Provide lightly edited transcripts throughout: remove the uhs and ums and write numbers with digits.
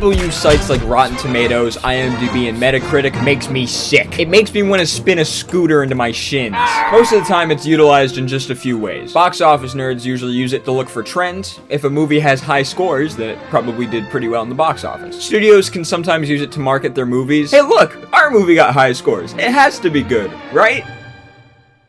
people use sites like Rotten Tomatoes, IMDb, and Metacritic makes me sick. It makes me want to spin a scooter into my shins. Most of the time, it's utilized in just a few ways. Box office nerds usually use it to look for trends. If a movie has high scores, then it probably did pretty well in the box office. Studios can sometimes use it to market their movies. Hey look, our movie got high scores. It has to be good, right?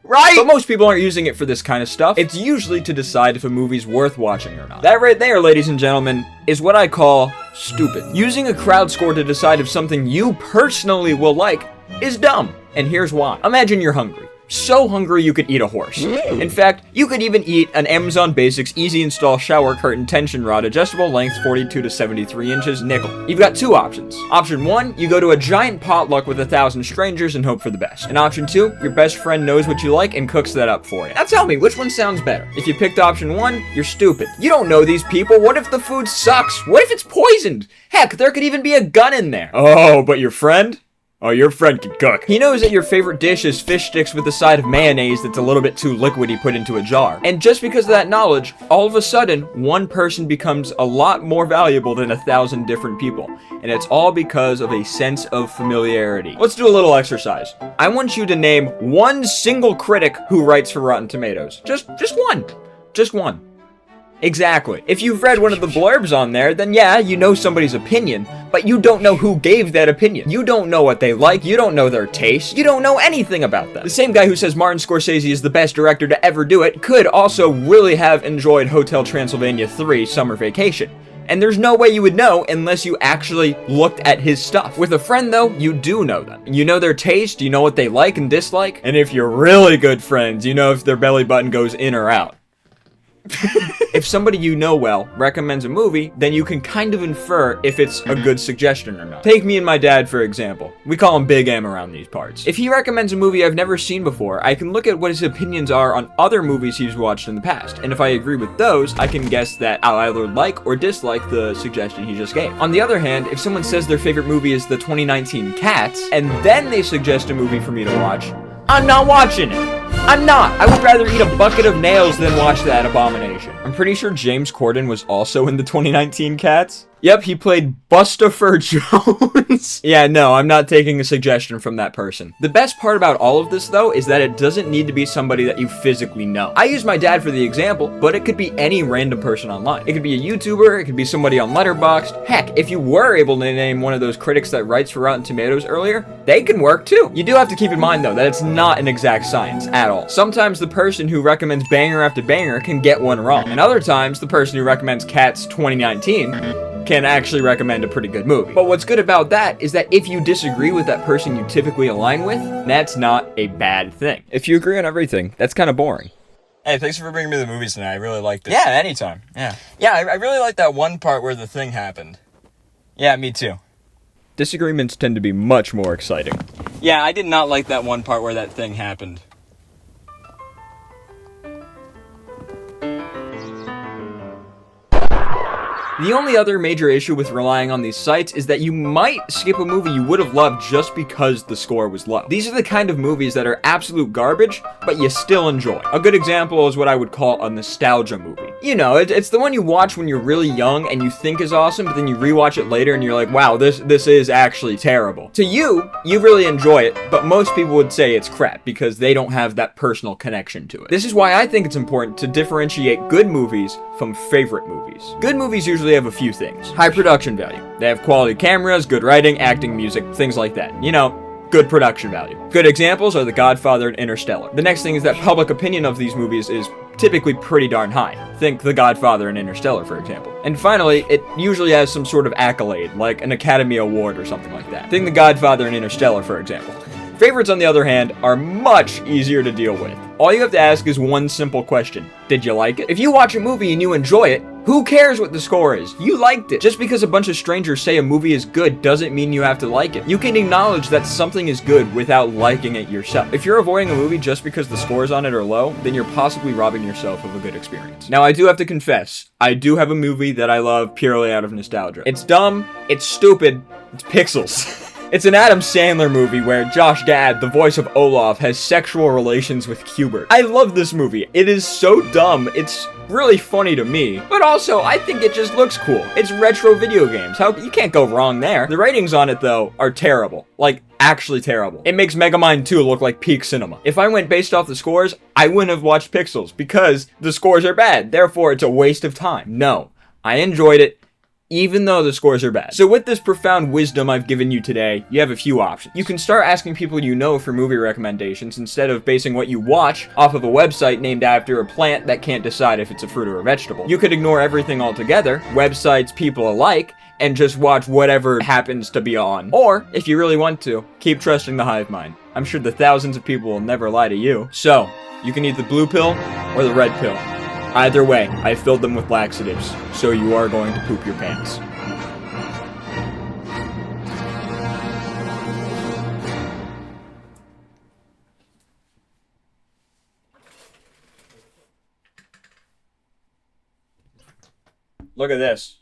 Right? But most people aren't using it for this kind of stuff. It's usually to decide if a movie's worth watching or not. That right there, ladies and gentlemen, is what I call stupid. Using a crowd score to decide if something you personally will like is dumb. And here's why. Imagine you're hungry. So hungry you could eat a horse. In fact, you could even eat an Amazon Basics easy install shower curtain tension rod, adjustable length 42 to 73 inches, nickel. You've got two options. Option 1, you go to a giant potluck with 1,000 strangers and hope for the best. And option 2, your best friend knows what you like and cooks that up for you. Now tell me, which one sounds better? If you picked option 1, you're stupid. You don't know these people. What if the food sucks? What if it's poisoned? Heck, there could even be a gun in there. Oh, but your friend? Oh, your friend can cook. He knows that your favorite dish is fish sticks with a side of mayonnaise that's a little bit too liquidy put into a jar. And just because of that knowledge, all of a sudden, one person becomes a lot more valuable than 1,000 different people. And it's all because of a sense of familiarity. Let's do a little exercise. I want you to name one single critic who writes for Rotten Tomatoes. Just one. Just one. Exactly. If you've read one of the blurbs on there, then yeah, you know somebody's opinion, but you don't know who gave that opinion. You don't know what they like, you don't know their taste, you don't know anything about them. The same guy who says Martin Scorsese is the best director to ever do it could also really have enjoyed Hotel Transylvania 3 Summer Vacation. And there's no way you would know unless you actually looked at his stuff. With a friend though, you do know them. You know their taste, you know what they like and dislike, and if you're really good friends, you know if their belly button goes in or out. If somebody you know well recommends a movie, then you can kind of infer if it's a good suggestion or not. Take me and my dad, for example. We call him Big M around these parts. If he recommends a movie I've never seen before, I can look at what his opinions are on other movies he's watched in the past, and if I agree with those, I can guess that I'll either like or dislike the suggestion he just gave. On the other hand, if someone says their favorite movie is the 2019 Cats, and then they suggest a movie for me to watch, I'm not watching it. I'm not. I would rather eat a bucket of nails than watch that abomination. I'm pretty sure James Corden was also in the 2019 Cats. Yep, he played Bustopher Jones. Yeah, no, I'm not taking a suggestion from that person. The best part about all of this, though, is that it doesn't need to be somebody that you physically know. I use my dad for the example, but it could be any random person online. It could be a YouTuber, it could be somebody on Letterboxd. Heck, if you were able to name one of those critics that writes for Rotten Tomatoes earlier, they can work too. You do have to keep in mind, though, that it's not an exact science at all. Sometimes the person who recommends banger after banger can get one wrong, and other times the person who recommends Cats 2019 can actually recommend a pretty good movie. But what's good about that is that if you disagree with that person you typically align with, that's not a bad thing. If you agree on everything, that's kind of boring. Hey, thanks for bringing me the movies tonight. I really liked it. Yeah, anytime. Yeah, I really liked that one part where the thing happened. Yeah, me too. Disagreements tend to be much more exciting. Yeah, I did not like that one part where that thing happened. The only other major issue with relying on these sites is that you might skip a movie you would have loved just because the score was low. These are the kind of movies that are absolute garbage, but you still enjoy. A good example is what I would call a nostalgia movie. You know, it's the one you watch when you're really young and you think is awesome, but then you rewatch it later and you're like, wow, this is actually terrible. To you really enjoy it, but most people would say it's crap because they don't have that personal connection to it. This is why I think it's important to differentiate good movies from favorite movies. Good movies usually have a few things. High production value. They have quality cameras, good writing, acting, music, things like that. You know, good production value. Good examples are The Godfather and Interstellar. The next thing is that public opinion of these movies is typically pretty darn high. Think The Godfather and Interstellar, for example. And finally, it usually has some sort of accolade, like an Academy Award or something like that. Think The Godfather and Interstellar, for example. Favorites, on the other hand, are much easier to deal with. All you have to ask is one simple question. Did you like it? If you watch a movie and you enjoy it, who cares what the score is? You liked it. Just because a bunch of strangers say a movie is good doesn't mean you have to like it. You can acknowledge that something is good without liking it yourself. If you're avoiding a movie just because the scores on it are low, then you're possibly robbing yourself of a good experience. Now, I do have to confess, I do have a movie that I love purely out of nostalgia. It's dumb, it's stupid, it's Pixels. It's an Adam Sandler movie where Josh Gad, the voice of Olaf, has sexual relations with Q*bert. I love this movie. It is so dumb. It's really funny to me, but also I think it just looks cool. It's retro video games. You can't go wrong there. The ratings on it though are terrible. Like, actually terrible. It makes Megamind 2 look like peak cinema. If I went based off the scores, I wouldn't have watched Pixels because the scores are bad. Therefore, it's a waste of time. No, I enjoyed it, even though the scores are bad. So with this profound wisdom I've given you today, you have a few options. You can start asking people you know for movie recommendations instead of basing what you watch off of a website named after a plant that can't decide if it's a fruit or a vegetable. You could ignore everything altogether, websites, people alike, and just watch whatever happens to be on. Or, if you really want to, keep trusting the hive mind. I'm sure the thousands of people will never lie to you. So, you can eat the blue pill or the red pill. Either way, I filled them with laxatives, so you are going to poop your pants. Look at this.